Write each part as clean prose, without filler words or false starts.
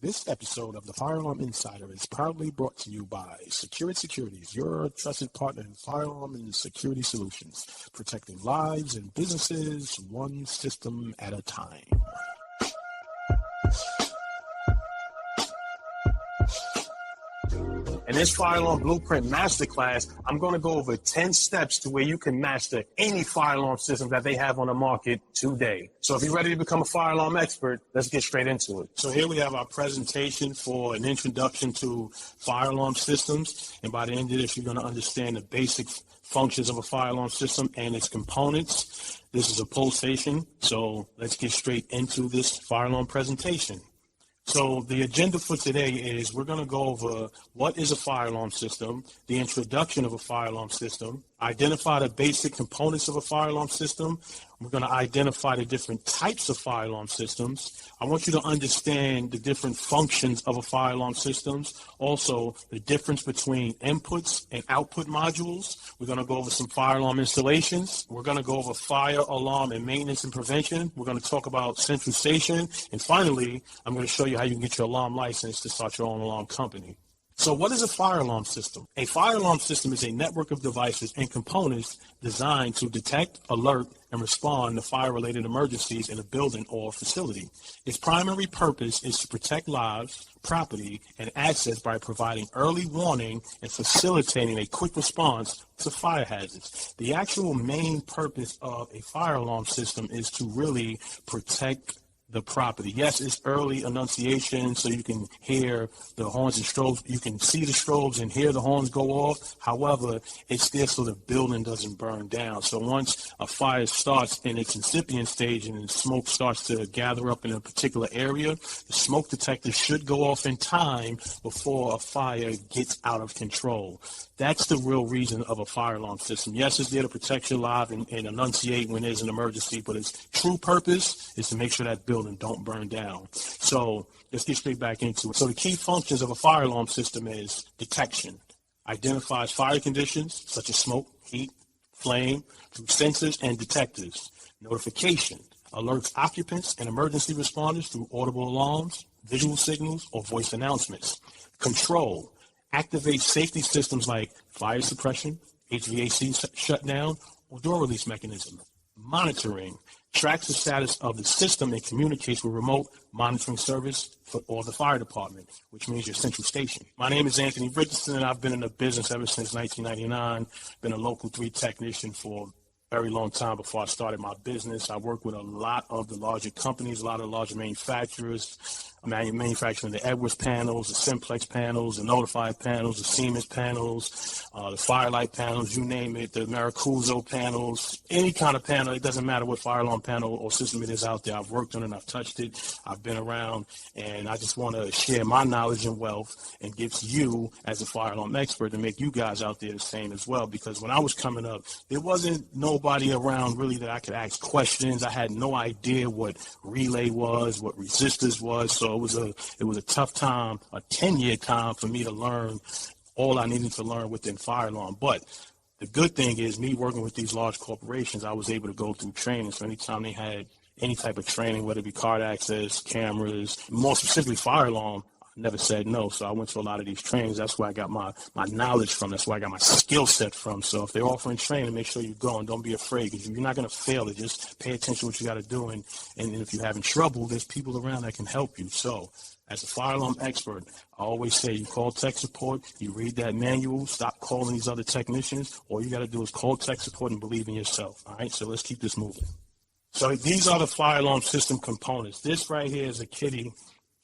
This episode of the Firearm Insider is proudly brought to you by Securit Securities, your trusted partner in firearm and security solutions, protecting lives and businesses one system at a time. In this Firearm Blueprint Masterclass, I'm going to go over 10 steps to where you can master any firearm system that they have on the market today. So if you're ready to become a firearm expert, let's get straight into it. So here we have our presentation for an introduction to firearm systems. And by the end of this, you're going to understand the basic functions of a firearm system and its components. This is a poll station, so let's get straight into this firearm presentation. So the agenda for today is we're going to go over what is a fire alarm system, the introduction of a fire alarm system, identify the basic components of a fire alarm system. We're going to identify the different types of fire alarm systems. I want you to understand the different functions of a fire alarm systems. Also, the difference between inputs and output modules. We're going to go over some fire alarm installations. We're going to go over fire alarm and maintenance and prevention. We're going to talk about central station. And finally, I'm going to show you how you can get your alarm license to start your own alarm company. So what is a fire alarm system? A fire alarm system is a network of devices and components designed to detect, alert, and respond to fire-related emergencies in a building or facility. Its primary purpose is to protect lives, property, and assets by providing early warning and facilitating a quick response to fire hazards. The actual main purpose of a fire alarm system is to really protect the property. Yes, it's early annunciation, so you can hear the horns and strobes. You can see the strobes and hear the horns go off. However, it's there so the building doesn't burn down. So once a fire starts in its incipient stage and smoke starts to gather up in a particular area, the smoke detector should go off in time before a fire gets out of control. That's the real reason of a fire alarm system. Yes, it's there to protect your life and enunciate when there's an emergency, but its true purpose is to make sure that building don't burn down. So let's get straight back into it. So the key functions of a fire alarm system is detection. Identifies fire conditions such as smoke, heat, flame through sensors and detectors. Notification. Alerts occupants and emergency responders through audible alarms, visual signals, or voice announcements. Control. Activate safety systems like fire suppression, HVAC shutdown, or door release mechanism. Monitoring tracks the status of the system and communicates with remote monitoring service or the fire department, which means your central station. My name is Anthony Richardson, and I've been in the business ever since 1999. Been a local 3 technician for a very long time before I started my business. I work with a lot of the larger companies, a lot of the larger manufacturers. I'm manufacturing the Edwards panels, the Simplex panels, the Notified panels, the Siemens panels, the Firelight panels, you name it, the Maricuzo panels, any kind of panel. It doesn't matter what fire alarm panel or system it is out there. I've worked on it, I've touched it, I've been around, and I just want to share my knowledge and wealth and give to you as a fire alarm expert to make you guys out there the same as well. Because when I was coming up, there wasn't nobody around really that I could ask questions. I had no idea what relay was, what resistors was, so it was a tough time, a 10-year time for me to learn all I needed to learn within fire alarm. But the good thing is me working with these large corporations, I was able to go through training. So anytime they had any type of training, whether it be card access, cameras, more specifically fire alarm, I never said no. So I went to a lot of these trainings. That's where I got my knowledge from. That's where I got my skill set from. So if they're offering training, make sure you go and don't be afraid, because you're not going to fail it. Just pay attention to what you got to do. And if you're having trouble, there's people around that can help you. So as a fire alarm expert, I always say you call tech support, you read that manual, stop calling these other technicians. All you got to do is call tech support and believe in yourself. All right, so let's keep this moving. So these are the fire alarm system components. This right here is a Kitty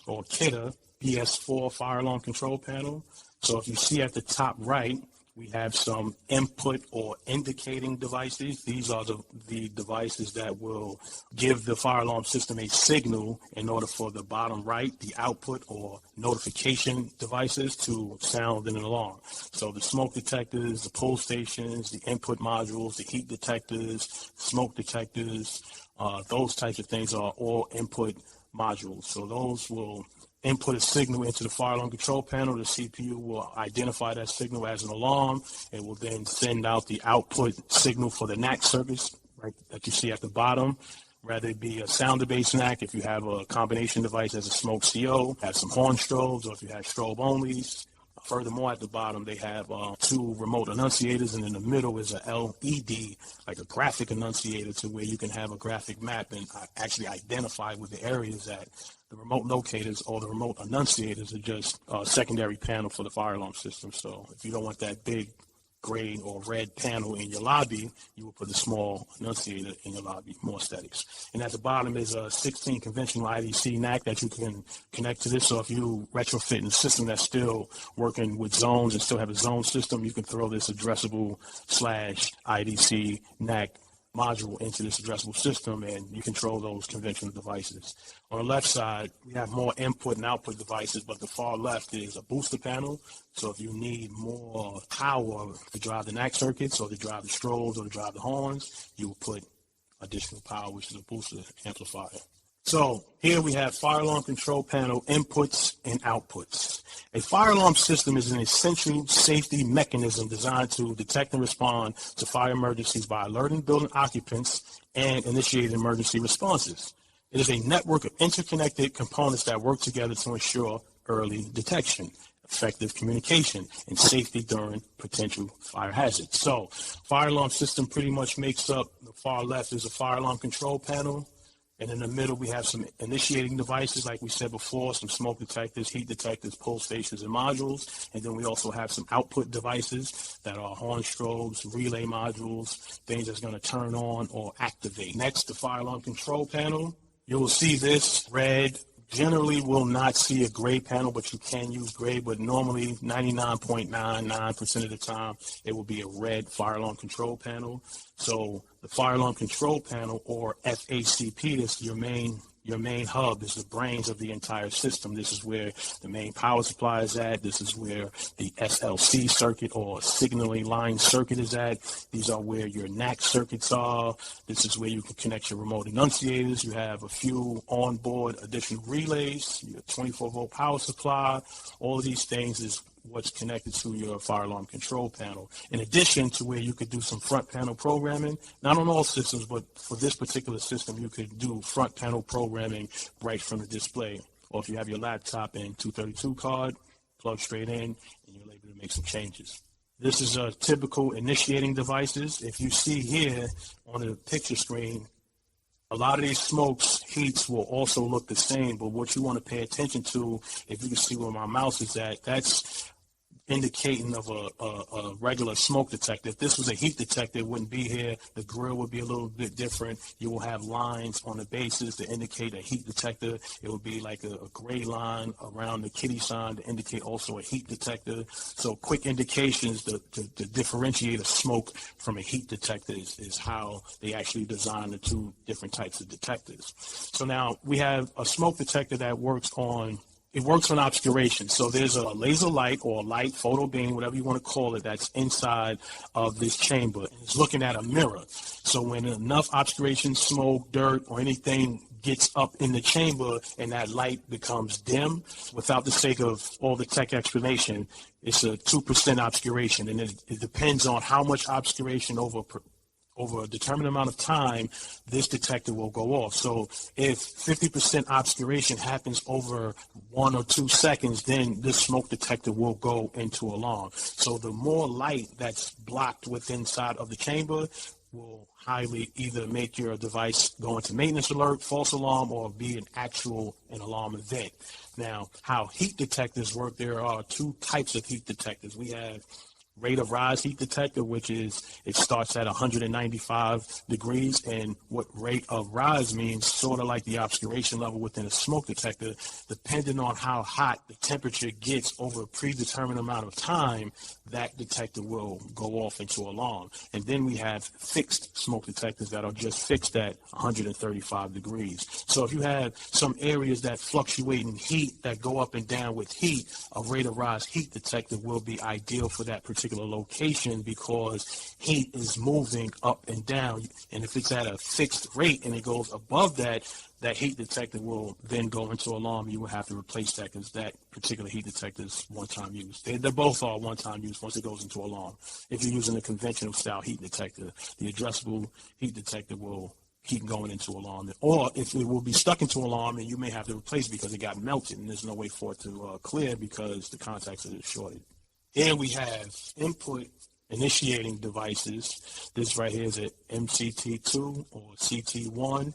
or Kidda PS4 fire alarm control panel. So if you see at the top right, we have some input or indicating devices. These are the devices that will give the fire alarm system a signal in order for the bottom right, the output or notification devices, to sound an alarm. So the smoke detectors, the pull stations, the input modules, the heat detectors, smoke detectors, those types of things are all input modules. So those will input a signal into the fire alarm control panel. The CPU will identify that signal as an alarm and will then send out the output signal for the NAC circuits, right, that you see at the bottom. Rather it be a sounder-based NAC, if you have a combination device as a smoke CO, have some horn strobes, or if you have strobe onlys. Furthermore, at the bottom, they have 2 remote enunciators, and in the middle is a LED, like a graphic enunciator, to where you can have a graphic map and actually identify with the areas that the remote locators or the remote enunciators are just a secondary panel for the fire alarm system. So if you don't want that big gray or red panel in your lobby, you will put a small enunciator in your lobby, more aesthetics. And at the bottom is a 16 conventional IDC NAC that you can connect to this. So if you retrofit in a system that's still working with zones and still have a zone system, you can throw this addressable / IDC NAC module into this addressable system, and you control those conventional devices. On the left side, we have more input and output devices, but the far left is a booster panel. So if you need more power to drive the NAC circuits, or to drive the strobes, or to drive the horns, you will put additional power, which is a booster amplifier. So here we have fire alarm control panel inputs and outputs. A fire alarm system is an essential safety mechanism designed to detect and respond to fire emergencies by alerting building occupants and initiating emergency responses. It is a network of interconnected components that work together to ensure early detection, effective communication, and safety during potential fire hazards. So fire alarm system pretty much makes up, the far left is a fire alarm control panel. And in the middle, we have some initiating devices, like we said before, some smoke detectors, heat detectors, pull stations, and modules. And then we also have some output devices that are horn strobes, relay modules, things that's going to turn on or activate. Next, the fire alarm control panel. You will see this red. Generally will not see a gray panel, but you can use gray, but normally 99.99% of the time, it will be a red fire alarm control panel. So the fire alarm control panel, or FACP, is your main hub, is the brains of the entire system. This is where the main power supply is at. This is where the SLC circuit, or signaling line circuit, is at. These are where your NAC circuits are. This is where you can connect your remote enunciators. You have a few onboard additional relays, your 24-volt power supply. All of these things is what's connected to your fire alarm control panel. In addition to where you could do some front panel programming, not on all systems, but for this particular system, you could do front panel programming right from the display. Or if you have your laptop and 232 card, plug straight in, and you're able to make some changes. This is a typical initiating devices. If you see here on the picture screen, a lot of these smokes, heats will also look the same, but what you want to pay attention to, if you can see where my mouse is at, that's indicating of a regular smoke detector. If this was a heat detector, it wouldn't be here. The grill would be a little bit different. You will have lines on the bases to indicate a heat detector. It would be like a gray line around the kitty sign to indicate also a heat detector. So quick indications to differentiate a smoke from a heat detector is how they actually design the two different types of detectors. So now we have a smoke detector that works on obscuration. So there's a laser light or light, photo beam, whatever you want to call it, that's inside of this chamber. It's looking at a mirror. So when enough obscuration, smoke, dirt, or anything gets up in the chamber and that light becomes dim, without the sake of all the tech explanation, it's a 2% obscuration. And it depends on how much obscuration over a determined amount of time, this detector will go off. So if 50% obscuration happens over 1 or 2 seconds, then this smoke detector will go into alarm. So the more light that's blocked within inside of the chamber will highly either make your device go into maintenance alert, false alarm, or be an alarm event. Now, how heat detectors work, there are 2 types of heat detectors. We have rate of rise heat detector, which is, it starts at 195 degrees, and what rate of rise means, sort of like the obscuration level within a smoke detector, depending on how hot the temperature gets over a predetermined amount of time, that detector will go off into alarm. And then we have fixed smoke detectors that are just fixed at 135 degrees. So if you have some areas that fluctuate in heat, that go up and down with heat, a rate of rise heat detector will be ideal for that particular location, because heat is moving up and down, and if it's at a fixed rate and it goes above that heat detector will then go into alarm. You will have to replace that, because that particular heat detector is one-time use. They both are one-time use once it goes into alarm. If you're using a conventional style heat detector, the addressable heat detector will keep going into alarm. Or if it will be stuck into alarm, and you may have to replace it because it got melted and there's no way for it to clear because the contacts are shorted. Here we have input initiating devices. This right here is an MCT2 or CT1.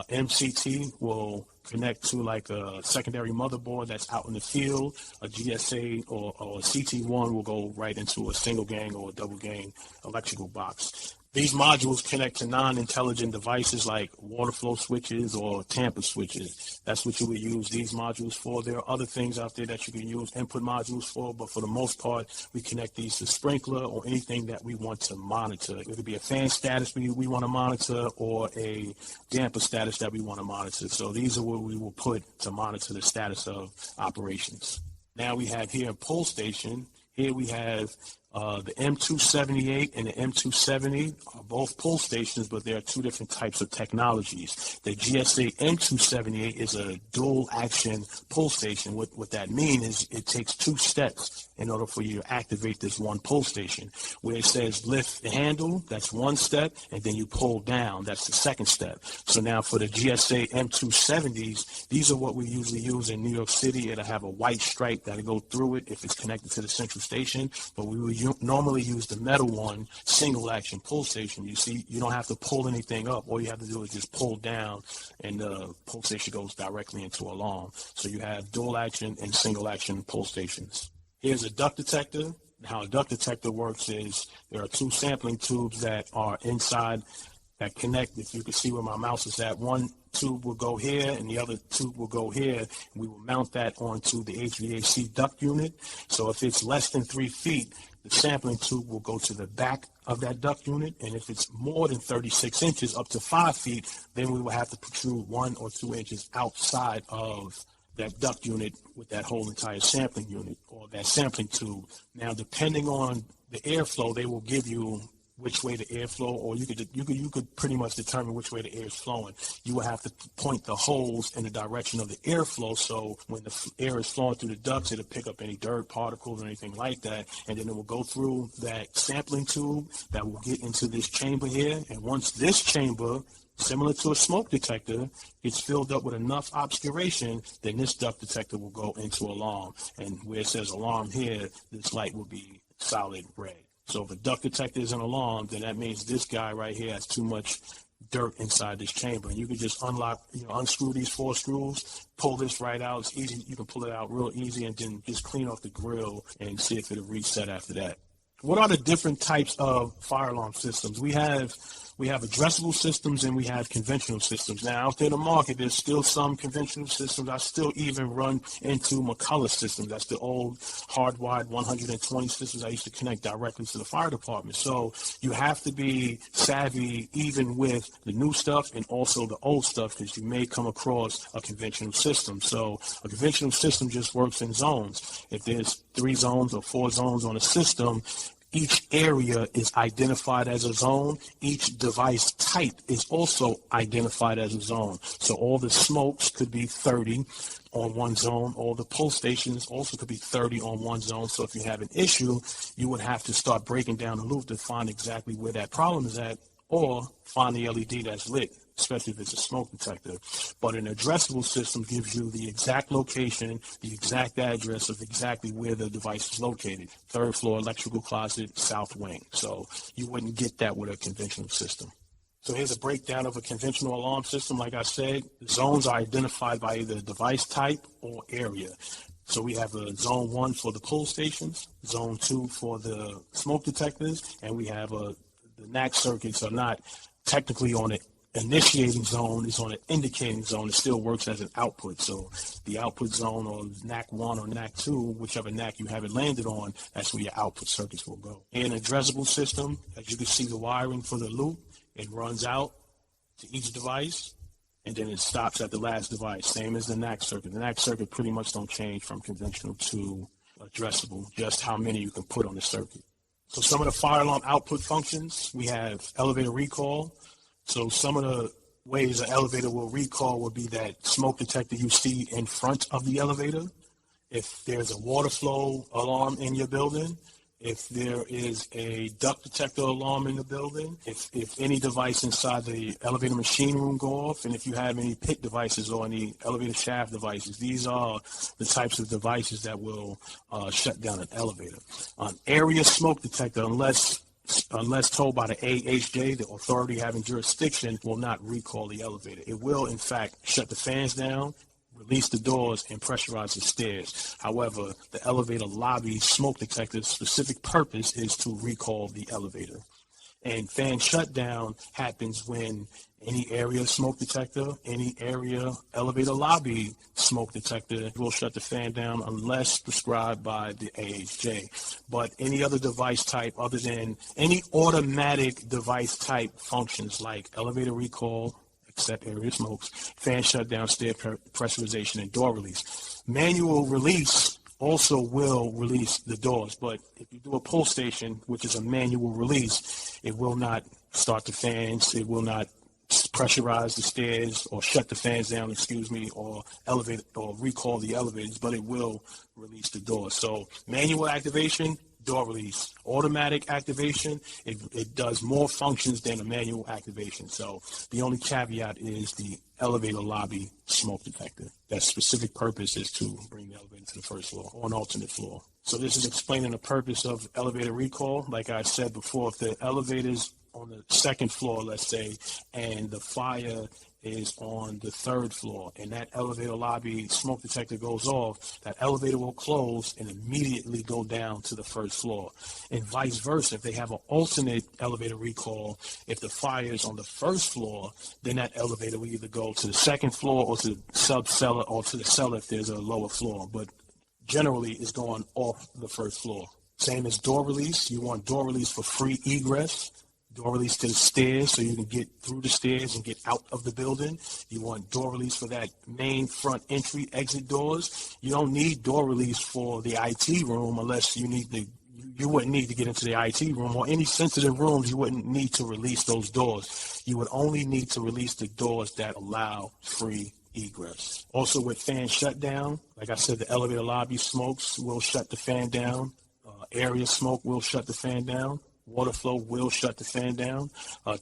MCT will connect to like a secondary motherboard that's out in the field. A GSA or CT1 will go right into a single gang or a double gang electrical box. These modules connect to non-intelligent devices like water flow switches or tamper switches. That's what you would use these modules for. There are other things out there that you can use input modules for, but for the most part, we connect these to sprinkler or anything that we want to monitor. It could be a fan status we want to monitor or a damper status that we want to monitor. So these are what we will put to monitor the status of operations. Now we have here a pull station. Here we have the M278 and the M270 are both pull stations, but there are two different types of technologies. The GSA M278 is a dual action pull station. What that means is it takes two steps in order for you to activate this one pull station. Where it says lift the handle, that's one step, and then you pull down, that's the second step. So now for the GSA M270s, these are what we usually use in New York City. It'll have a white stripe that'll go through it if it's connected to the central station, but we will normally use the metal one, single action pull station. You see, you don't have to pull anything up. All you have to do is just pull down, and the pull station goes directly into alarm. So you have dual action and single action pull stations. Here's a duct detector. How a duct detector works is there are two sampling tubes that are inside that connect. If you can see where my mouse is at, one tube will go here and the other tube will go here. We will mount that onto the HVAC duct unit. So if it's less than 3 feet, the sampling tube will go to the back of that duct unit, and if it's more than 36 inches, up to 5 feet, then we will have to protrude 1 or 2 inches outside of that duct unit with that whole entire sampling unit or that sampling tube. Now, depending on the airflow, they will give you which way the airflow, or you could pretty much determine which way the air is flowing. You will have to point the holes in the direction of the airflow, so when the air is flowing through the ducts, it'll pick up any dirt, particles, or anything like that, and then it will go through that sampling tube that will get into this chamber here, and once this chamber, similar to a smoke detector, gets filled up with enough obscuration, then this duct detector will go into alarm, and where it says alarm here, this light will be solid red. So if a duct detector is an alarm, then that means this guy right here has too much dirt inside this chamber. And you can just unscrew these 4 screws, pull this right out. It's easy. You can pull it out real easy and then just clean off the grill and see if it'll reset after that. What are the different types of fire alarm systems? We have addressable systems and we have conventional systems. Now, out there in the market, there's still some conventional systems. I still even run into McCullough systems. That's the old hardwired 120 systems I used to connect directly to the fire department. So you have to be savvy even with the new stuff and also the old stuff, because you may come across a conventional system. So a conventional system just works in zones. If there's 3 zones or 4 zones on a system, each area is identified as a zone. Each device type is also identified as a zone. So all the smokes could be 30 on one zone. All the pull stations also could be 30 on one zone. So if you have an issue, you would have to start breaking down the loop to find exactly where that problem is at, or find the LED that's lit, especially if it's a smoke detector. But an addressable system gives you the exact location, the exact address of exactly where the device is located. 3rd floor, electrical closet, south wing. So you wouldn't get that with a conventional system. So here's a breakdown of a conventional alarm system. Like I said, the zones are identified by either device type or area. So we have a zone 1 for the pull stations, zone 2 for the smoke detectors, and we have the NAC circuits are not technically on it. Initiating zone is on an indicating zone. It still works as an output. So the output zone, or NAC 1 or NAC 2, whichever NAC you have it landed on, that's where your output circuits will go. In an addressable system, as you can see the wiring for the loop, it runs out to each device, and then it stops at the last device, same as the NAC circuit. The NAC circuit pretty much don't change from conventional to addressable, just how many you can put on the circuit. So some of the fire alarm output functions, we have elevator recall. So some of the ways an elevator will recall would be that smoke detector you see in front of the elevator. If there's a water flow alarm in your building, if there is a duct detector alarm in the building, if any device inside the elevator machine room go off, and if you have any PIC devices or any elevator shaft devices, these are the types of devices that will shut down an elevator. Area smoke detector, unless told by the AHJ, the authority having jurisdiction, will not recall the elevator. It will, in fact, shut the fans down, release the doors, and pressurize the stairs. However, the elevator lobby smoke detector's specific purpose is to recall the elevator. And fan shutdown happens when any area smoke detector, any area elevator lobby smoke detector will shut the fan down unless prescribed by the AHJ. But any other device type other than any automatic device type functions like elevator recall, except area smokes, fan shutdown, stair pressurization, and door release. Manual release also will release the doors, but if you do a pull station, which is a manual release, it will not start the fans, it will not pressurize the stairs or shut the fans down, or elevate or recall the elevators, but it will release the doors. So manual activation, door release. Automatic activation, it does more functions than a manual activation. So the only caveat is the elevator lobby smoke detector. That specific purpose is to bring the elevator to the first floor or an alternate floor. So this is explaining the purpose of elevator recall. Like I said before, if the elevator's on the second floor, let's say, and the fire is on the third floor, and that elevator lobby smoke detector goes off, that elevator will close and immediately go down to the first floor. And vice versa, if they have an alternate elevator recall, if the fire is on the first floor, then that elevator will either go to the second floor or to the sub-cellar or to the cellar if there's a lower floor. But generally, it's going off the first floor. Same as door release. You want door release for free egress. Door release to the stairs so you can get through the stairs and get out of the building. You want door release for that main front entry exit doors. You don't need door release for the IT room unless you wouldn't need to get into the IT room or any sensitive rooms. You wouldn't need to release those doors. You would only need to release the doors that allow free egress. Also with fan shutdown, like I said, the elevator lobby smokes will shut the fan down. Area smoke will shut the fan down. Water flow will shut the fan down.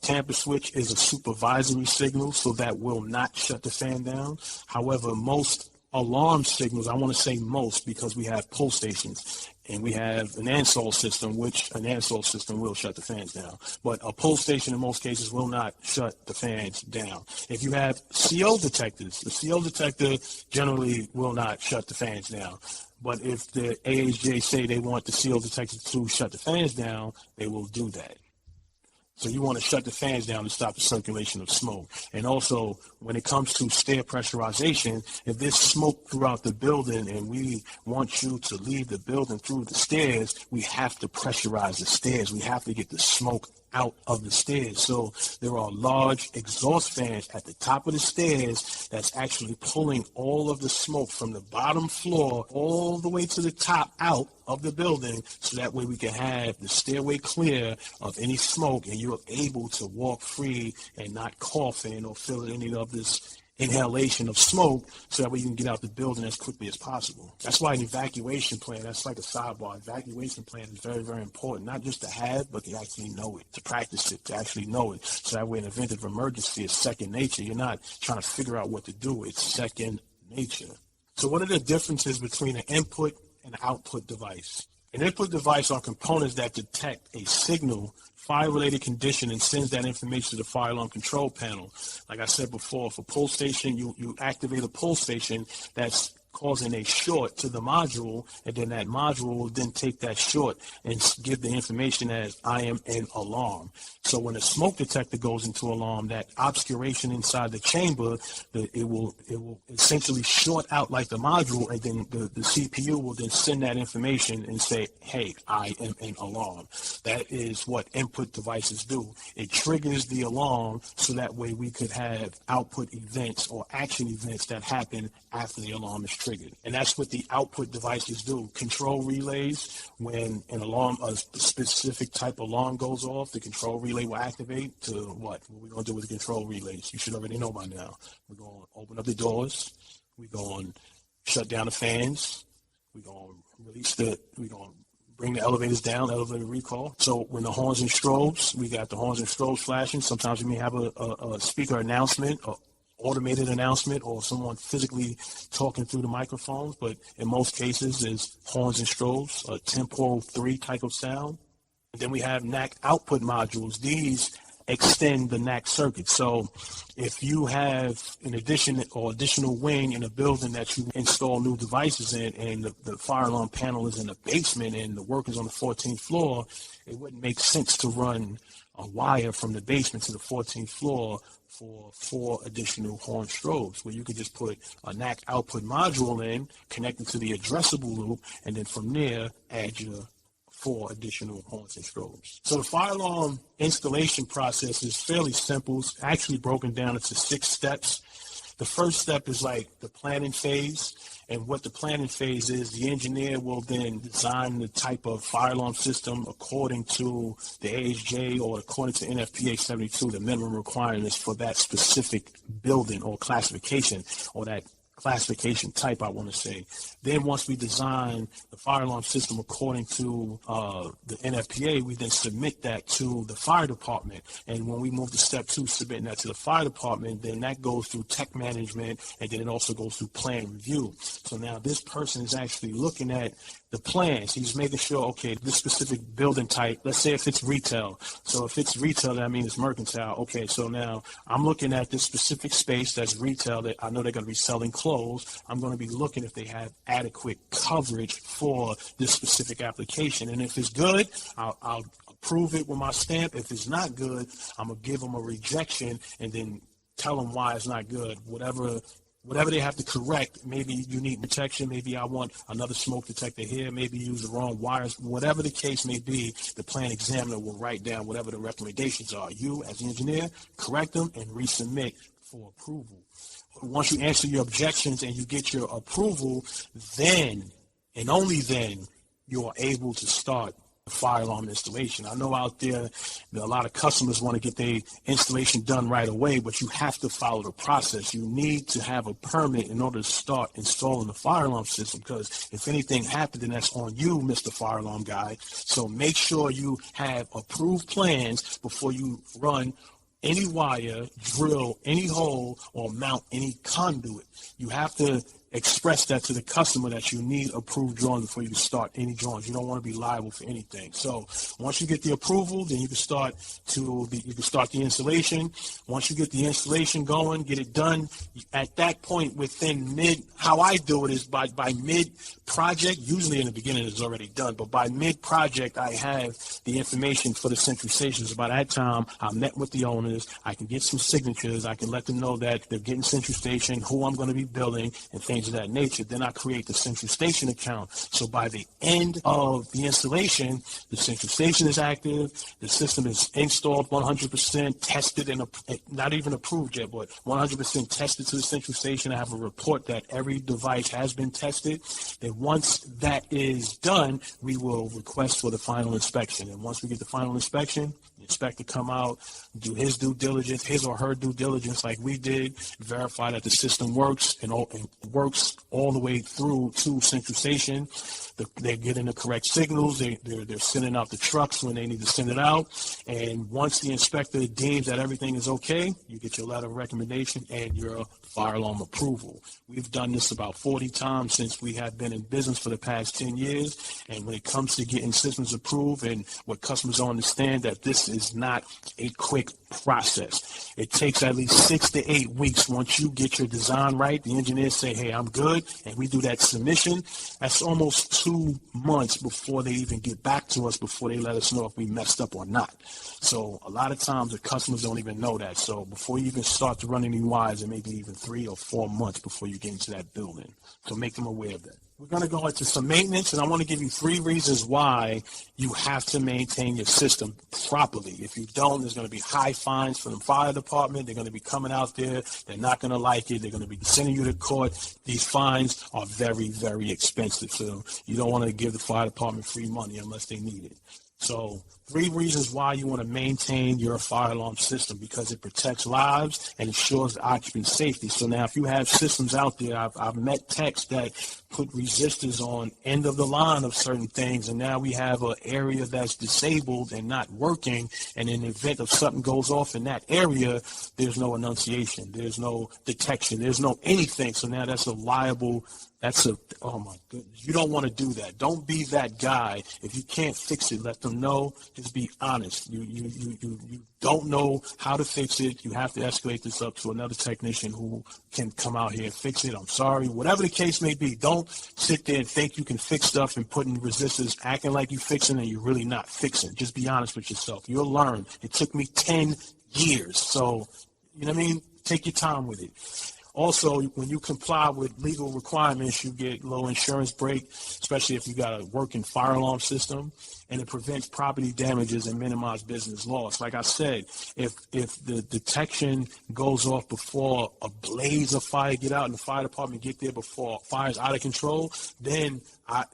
Tamper switch is a supervisory signal, so that will not shut the fan down. However, most alarm signals, I want to say most because we have pull stations and we have an ANSOL system, which an ANSOL system will shut the fans down. But a pull station in most cases will not shut the fans down. If you have CO detectors, the CO detector generally will not shut the fans down. But if the AHJ say they want the CO detector to shut the fans down, they will do that. So you want to shut the fans down to stop the circulation of smoke. And also, when it comes to stair pressurization, if there's smoke throughout the building and we want you to leave the building through the stairs, we have to pressurize the stairs. We have to get the smoke out of the stairs. So there are large exhaust fans at the top of the stairs that's actually pulling all of the smoke from the bottom floor all the way to the top out of the building, so that way we can have the stairway clear of any smoke and you're able to walk free and not coughing or feeling any of this inhalation of smoke, so that way you can get out the building as quickly as possible. That's why an evacuation plan, that's like a sidebar, evacuation plan is very, very important, not just to have, but to actually know it, to practice it, to actually know it, so that way in event of emergency, it's second nature. You're not trying to figure out what to do, it's second nature. So what are the differences between an input and an output device? An input device are components that detect a signal, fire-related condition, and sends that information to the fire alarm control panel. Like I said before, for pull station, you activate a pull station that's causing a short to the module, and then that module will then take that short and give the information as I am an alarm. So when a smoke detector goes into alarm, that obscuration inside the chamber, it will essentially short out like the module, and then the CPU will then send that information and say, hey, I am an alarm. That is what input devices do. It triggers the alarm so that way we could have output events or action events that happen after the alarm is triggered. And that's what the output devices do. Control relays, when an alarm, a specific type of alarm goes off, the control relay will activate to what? What we're going to do with the control relays? You should already know by now. We're going to open up the doors. We're going to shut down the fans. We're going to bring the elevators down, elevator recall. So when the horns and strobes, we got the horns and strobes flashing. Sometimes we may have a speaker announcement, or automated announcement, or someone physically talking through the microphones. But in most cases, it's horns and strobes, a tempo 3 type of sound. And then we have NAC output modules. These extend the NAC circuit. So if you have an additional wing in a building that you install new devices in, and the fire alarm panel is in the basement and the work is on the 14th floor, it wouldn't make sense to run a wire from the basement to the 14th floor for 4 additional horn strobes, where you could just put a NAC output module in, connect it to the addressable loop, and then from there add your 4 additional horns and strobes. So the fire alarm installation process is fairly simple. It's actually broken down into 6 steps. The first step is like the planning phase. And what the planning phase is, the engineer will then design the type of fire alarm system according to the AHJ or according to NFPA 72, the minimum requirements for that specific building or classification, or that classification type, I want to say. Then once we design the fire alarm system according to the NFPA, we then submit that to the fire department. And when we move to step 2, submitting that to the fire department, then that goes through tech management, and then it also goes through plan review. So now this person is actually looking at the plans. He's making sure, okay, this specific building type, let's say if it's retail. So if it's retail, that means it's mercantile. Okay, so now I'm looking at this specific space that's retail that I know they're going to be selling clothes. I'm going to be looking if they have adequate coverage for this specific application. And if it's good, I'll approve it with my stamp. If it's not good, I'm going to give them a rejection and then tell them why it's not good. Whatever they have to correct, maybe you need protection, maybe I want another smoke detector here, maybe use the wrong wires, whatever the case may be, the plan examiner will write down whatever the recommendations are. You, as the engineer, correct them and resubmit for approval. Once you answer your objections and you get your approval, then, and only then, you are able to start the fire alarm installation. I know out there that a lot of customers want to get their installation done right away, but you have to follow the process. You need to have a permit in order to start installing the fire alarm system, because if anything happens, then that's on you, Mr. Fire Alarm Guy. So make sure you have approved plans before you run any wire, drill any hole, or mount any conduit. You have to express that to the customer that you need approved drawings before you can start any drawings. You don't want to be liable for anything. So once you get the approval, then you can start the installation. Once you get the installation going, get it done. At that point, within how I do it is by mid project. Usually in the beginning it's already done, but by mid project I have the information for the central stations. By that time, I met with the owners. I can get some signatures. I can let them know that they're getting central station, who I'm going to be building, and things of that nature. Then I create the central station account. So by the end of the installation, the central station is active, the system is installed 100%, tested, and not even approved yet, but 100% tested to the central station. I have a report that every device has been tested. Then once that is done, we will request for the final inspection. And once we get the final inspection, the inspector come out, do his due diligence, his or her due diligence like we did, verify that the system works and works all the way through to central station. They're getting the correct signals. They're sending out the trucks when they need to send it out. And once the inspector deems that everything is okay, you get your letter of recommendation and your fire alarm approval. We've done this about 40 times since we have been in business for the past 10 years. And when it comes to getting systems approved, and what customers don't understand, that this is not a quick process. It takes at least 6 to 8 weeks. Once you get your design right, the engineers say, hey, I'm good, and we do that submission. That's almost 2 months before they even get back to us, before they let us know if we messed up or not. So a lot of times the customers don't even know that. So before you even start to run any wires, it may be even 3 or 4 months before you get into that building. So make them aware of that. We're going to go into some maintenance, and I want to give you 3 reasons why you have to maintain your system properly. If you don't, there's going to be high fines from the fire department. They're going to be coming out there. They're not going to like it. They're going to be sending you to court. These fines are very, very expensive. So you don't want to give the fire department free money unless they need it. So 3 reasons why you want to maintain your fire alarm system: because it protects lives and ensures the occupant safety. So now if you have systems out there, I've met techs that put resistors on end of the line of certain things, and now we have an area that's disabled and not working, and in the event of something goes off in that area, there's no annunciation, there's no detection, there's no anything. So now that's a liable, oh my goodness, you don't want to do that. Don't be that guy. If you can't fix it, let them know. Just be honest. You don't know how to fix it. You have to escalate this up to another technician who can come out here and fix it. I'm sorry. Whatever the case may be, don't sit there and think you can fix stuff and put in resistors, acting like you're fixing and you're really not fixing. Just be honest with yourself. You'll learn. It took me 10 years. So, you know what I mean? Take your time with it. Also, when you comply with legal requirements, you get low insurance break, especially if you got a working fire alarm system, and it prevents property damages and minimize business loss. Like I said, if the detection goes off before a blaze of fire get out and the fire department get there before fire's out of control, then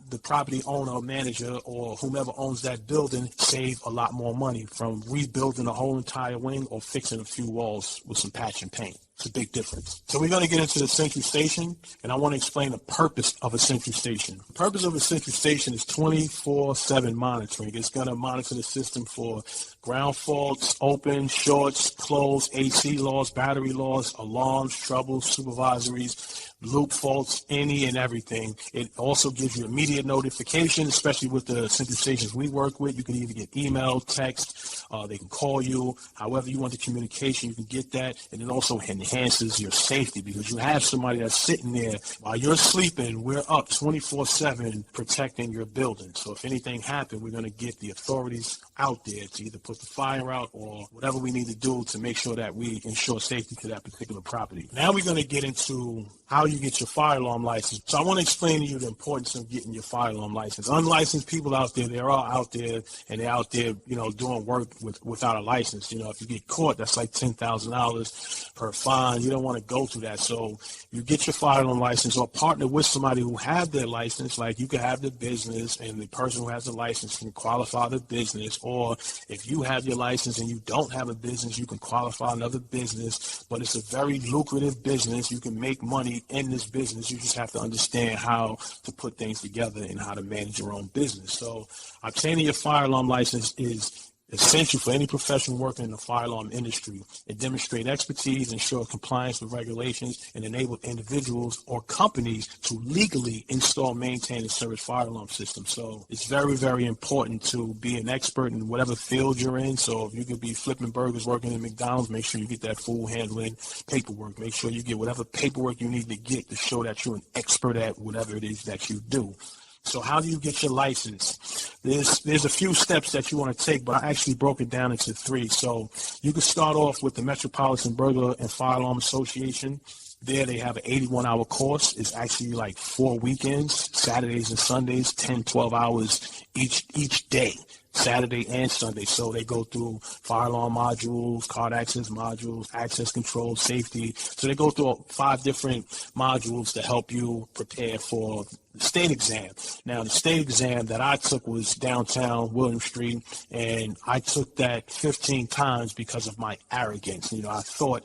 the property owner or manager or whomever owns that building save a lot more money from rebuilding a whole entire wing or fixing a few walls with some patch and paint. It's a big difference. So we're going to get into the Sentry Station, and I want to explain the purpose of a Sentry Station. The purpose of a Sentry Station is 24/7 monitoring. It's going to monitor the system for ground faults, open, shorts, closed, AC loss, battery loss, alarms, troubles, supervisories, loop faults, any and everything. It also gives you immediate notification, especially with the Sentry Stations we work with. You can either get email, text, they can call you. However you want the communication, you can get that. And it also enhances your safety because you have somebody that's sitting there while you're sleeping. We're up 24/7 protecting your building. So if anything happened, we're going to get the authorities out there to either put the fire out or whatever we need to do to make sure that we ensure safety to that particular property. Now we're going to get into how you get your fire alarm license. So I want to explain to you the importance of getting your fire alarm license. Unlicensed people out there, they're all out there, and they're out there, doing work without a license. If you get caught, that's like $10,000 per fine. You don't want to go through that. So you get your fire alarm license or partner with somebody who have their license. Like you could have the business, and the person who has the license can qualify the business. Or if you have your license and you don't have a business, you can qualify another business. But it's a very lucrative business. You can make money in this business. You just have to understand how to put things together and how to manage your own business. So obtaining your fire alarm license is essential for any professional working in the fire alarm industry. It demonstrates expertise, ensure compliance with regulations, and enable individuals or companies to legally install, maintain, and service fire alarm systems. So it's very, very important to be an expert in whatever field you're in. So if you could be flipping burgers, working at McDonald's, make sure you get that food handling paperwork. Make sure you get whatever paperwork you need to get to show that you're an expert at whatever it is that you do. So how do you get your license? There's a few steps that you want to take, but I actually broke it down into 3. So you can start off with the Metropolitan Burglar and Fire Alarm Association. There they have an 81-hour course. It's actually like 4 weekends, Saturdays and Sundays, 10, 12 hours each day, Saturday and Sunday. So they go through fire alarm modules, card access modules, access control, safety. So they go through 5 different modules to help you prepare for the state exam. Now, the state exam that I took was downtown William Street, and I took that 15 times because of my arrogance. I thought,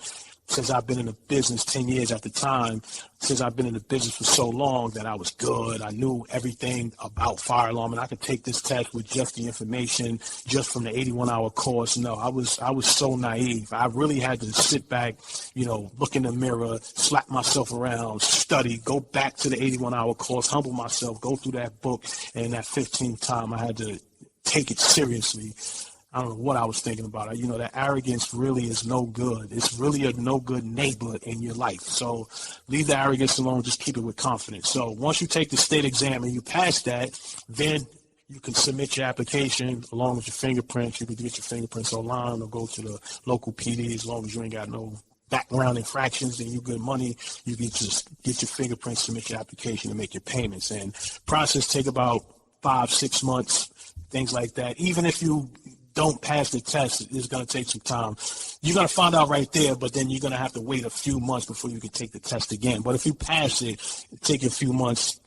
since I've been in the business 10 years at the time, since I've been in the business for so long, that I was good. I knew everything about fire alarm, and I could take this test with just the information, just from the 81-hour course. No, I was so naive. I really had to sit back, look in the mirror, slap myself around, study, go back to the 81-hour course, humble myself, go through that book, and that 15th time I had to take it seriously. I don't know what I was thinking about. That arrogance really is no good. It's really a no good neighbor in your life. So leave the arrogance alone. Just keep it with confidence. So once you take the state exam and you pass that, then you can submit your application along with your fingerprints. You can get your fingerprints online or go to the local PD. As long as you ain't got no background infractions, then you good money. You can just get your fingerprints, submit your application, and make your payments. And process take about 5-6 months, things like that. Even if you don't pass the test, it's going to take some time. You're going to find out right there, but then you're going to have to wait a few months before you can take the test again. But if you pass it, it take a few months,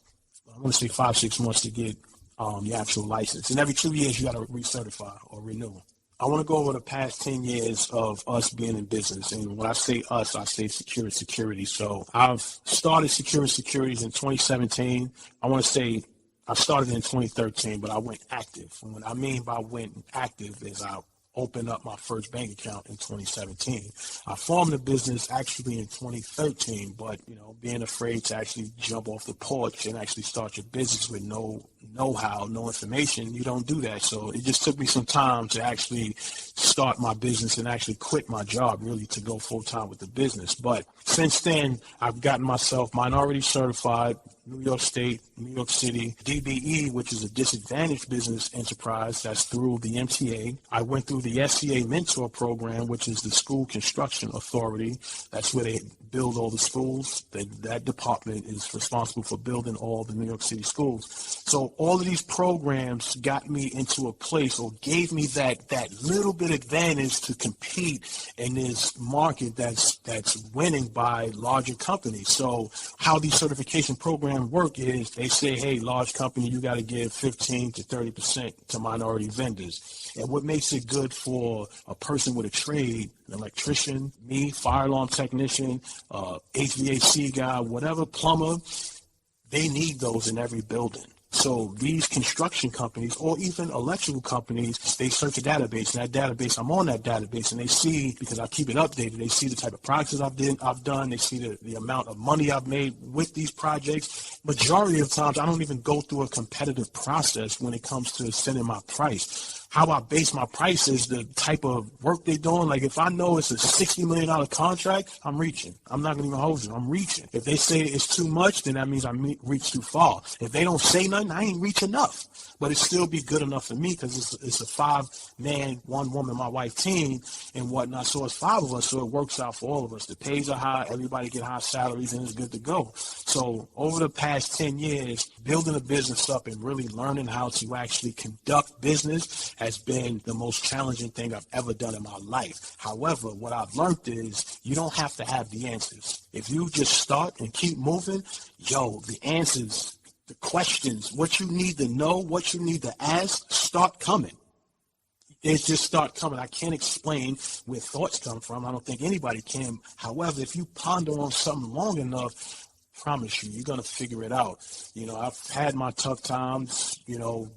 I'm going to say 5-6 months to get your actual license. And every 2 years, you got to recertify or renew. I want to go over the past 10 years of us being in business. And when I say us, I say Securus Security. So I've started Securus Securities in 2017. I want to say I started in 2013, but I went active. And what I mean by went active is I opened up my first bank account in 2017. I formed the business actually in 2013, but being afraid to actually jump off the porch and actually start your business with no know-how, no information, you don't do that. So it just took me some time to actually start my business and actually quit my job really to go full-time with the business. But since then, I've gotten myself minority certified, New York State, New York City, DBE, which is a disadvantaged business enterprise that's through the MTA. I went through the SCA Mentor Program, which is the School Construction Authority. That's where they build all the schools. That department is responsible for building all the New York City schools. So all of these programs got me into a place or gave me that little bit advantage to compete in this market that's winning by larger companies. So how these certification programs work is they say, hey, large company, you got to give 15 to 30% to minority vendors. And what makes it good for a person with a trade, an electrician, me, fire alarm technician, HVAC guy, whatever, plumber, they need those in every building. So these construction companies or even electrical companies, they search a database. And that database, I'm on that database, and they see, because I keep it updated, they see the type of projects I've done. They see the amount of money I've made with these projects. Majority of times, I don't even go through a competitive process when it comes to setting my price. How I base my price is the type of work they're doing. Like if I know it's a $60 million contract, I'm reaching. I'm not going to even hold you. I'm reaching. If they say it's too much, then that means I reach too far. If they don't say nothing, I ain't reach enough. But it still be good enough for me because it's a 5-man, 1-woman, my wife team and whatnot. So it's 5 of us, so it works out for all of us. The pays are high, everybody get high salaries, and it's good to go. So over the past 10 years, building a business up and really learning how to actually conduct business has been the most challenging thing I've ever done in my life. However, what I've learned is you don't have to have the answers. If you just start and keep moving, the answers, the questions, what you need to know, what you need to ask, start coming. It just start coming. I can't explain where thoughts come from. I don't think anybody can. However, if you ponder on something long enough, promise you're going to figure it out. I've had my tough times,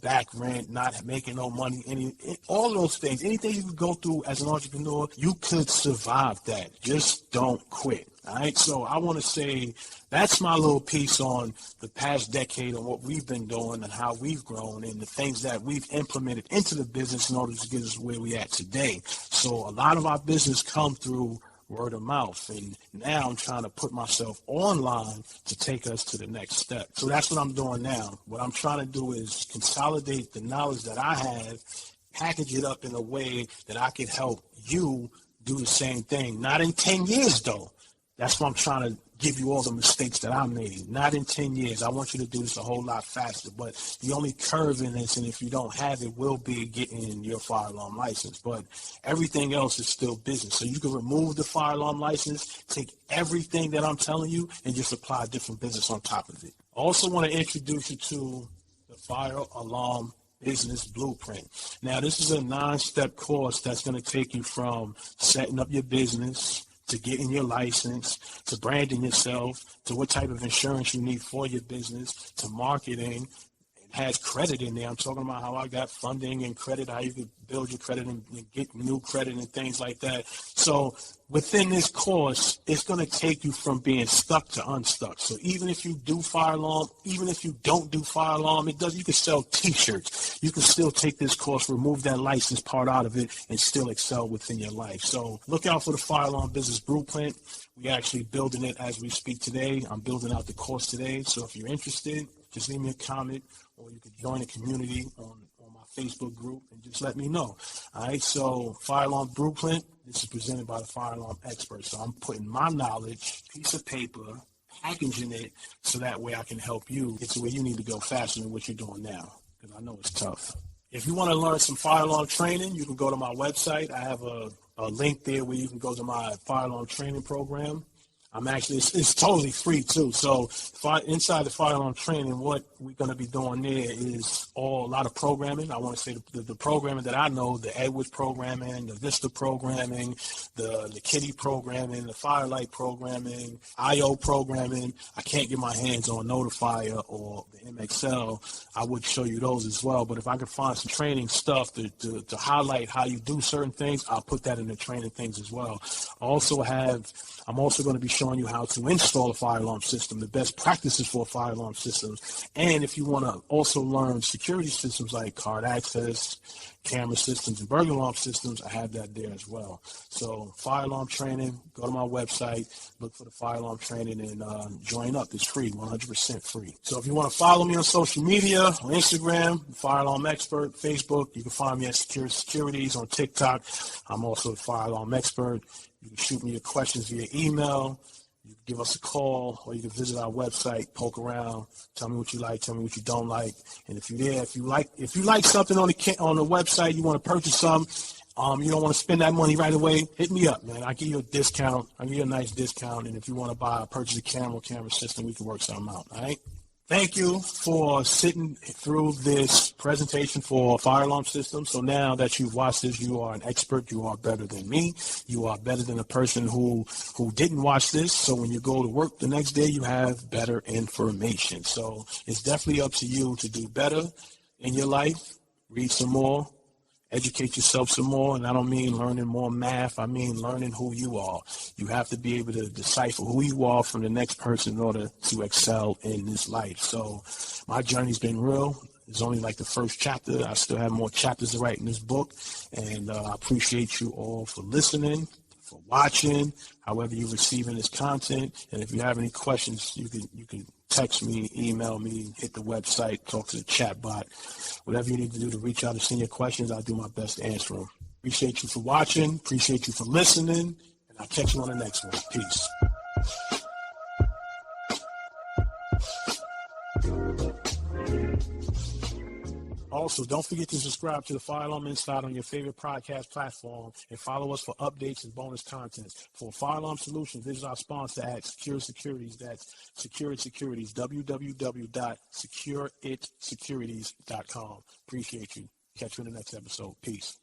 back rent, not making no money, all those things. Anything you could go through as an entrepreneur, you could survive that. Just don't quit. All right. So I want to say that's my little piece on the past decade and what we've been doing and how we've grown and the things that we've implemented into the business in order to get us where we at today. So a lot of our business come through word of mouth. And now I'm trying to put myself online to take us to the next step. So that's what I'm doing now. What I'm trying to do is consolidate the knowledge that I have, package it up in a way that I can help you do the same thing. Not in 10 years, though. That's what I'm trying to give you all the mistakes that I made. Not in 10 years. I want you to do this a whole lot faster. But the only curve in this, and if you don't have it, will be getting your fire alarm license. But everything else is still business. So you can remove the fire alarm license, take everything that I'm telling you, and just apply a different business on top of it. I also want to introduce you to the Fire Alarm Business Blueprint. Now, this is a 9-step course that's going to take you from setting up your business to getting your license, to branding yourself, to what type of insurance you need for your business, to marketing. It has credit in there. I'm talking about how I got funding and credit, how you could build your credit and get new credit and things like that. So within this course, it's going to take you from being stuck to unstuck. So even if you do fire alarm, even if you don't do fire alarm, you can sell T-shirts. You can still take this course, remove that license part out of it, and still excel within your life. So look out for the Fire Alarm Business Blueprint. We're actually building it as we speak today. I'm building out the course today. So if you're interested, just leave me a comment, or you can join the community on my Facebook group and just let me know. All right, so Fire Alarm Blueprint, this is presented by the Fire Alarm Expert. So I'm putting my knowledge, piece of paper, packaging it so that way I can help you get to where you need to go faster than what you're doing now, because I know it's tough. If you want to learn some fire alarm training, you can go to my website. I have a link there where you can go to my fire alarm training program. I'm actually, it's totally free too. So inside the firearm training, what we're going to be doing there is a lot of programming. I want to say the programming that I know, the Edwards programming, the Vista programming, the Kitty programming, the Firelight programming, IO programming. I can't get my hands on Notifier or the MXL. I would show you those as well. But if I could find some training stuff to highlight how you do certain things, I'll put that in the training things as well. I'm also going to be showing you how to install a fire alarm system, the best practices for fire alarm systems. And if you want to also learn security systems like card access, camera systems, and burglar alarm systems, I have that there as well. So fire alarm training, go to my website, look for the fire alarm training, and join up. It's free, 100% free. So if you want to follow me on social media, on Instagram, Fire Alarm Expert, Facebook, you can find me at Secure Securities. On TikTok, I'm also a fire alarm expert. You can shoot me your questions via email. You can give us a call, or you can visit our website, poke around, tell me what you like, tell me what you don't like. And if you like something on the website, you want to purchase something, you don't want to spend that money right away, hit me up, man. I'll give you a discount. I'll give you a nice discount. And if you want to purchase a camera system, we can work something out, all right? Thank you for sitting through this presentation for fire alarm systems. So now that you've watched this, you are an expert. You are better than me. You are better than a person who didn't watch this. So when you go to work the next day, you have better information. So it's definitely up to you to do better in your life. Read some more. Educate yourself some more, and I don't mean learning more math. I mean learning who you are. You have to be able to decipher who you are from the next person in order to excel in this life. So my journey's been real. It's only like the first chapter. I still have more chapters to write in this book, and I appreciate you all for listening, for watching, however you're receiving this content. And if you have any questions, you can text me, email me, hit the website, talk to the chat bot. Whatever you need to do to reach out and send your questions, I'll do my best to answer them. Appreciate you for watching. Appreciate you for listening. And I'll catch you on the next one. Peace. Also, don't forget to subscribe to the Fire Alarm Inside on your favorite podcast platform and follow us for updates and bonus content. For Fire Alarm Solutions, visit our sponsor at Secure Securities. That's Secure It Securities, www.secureitsecurities.com. Appreciate you. Catch you in the next episode. Peace.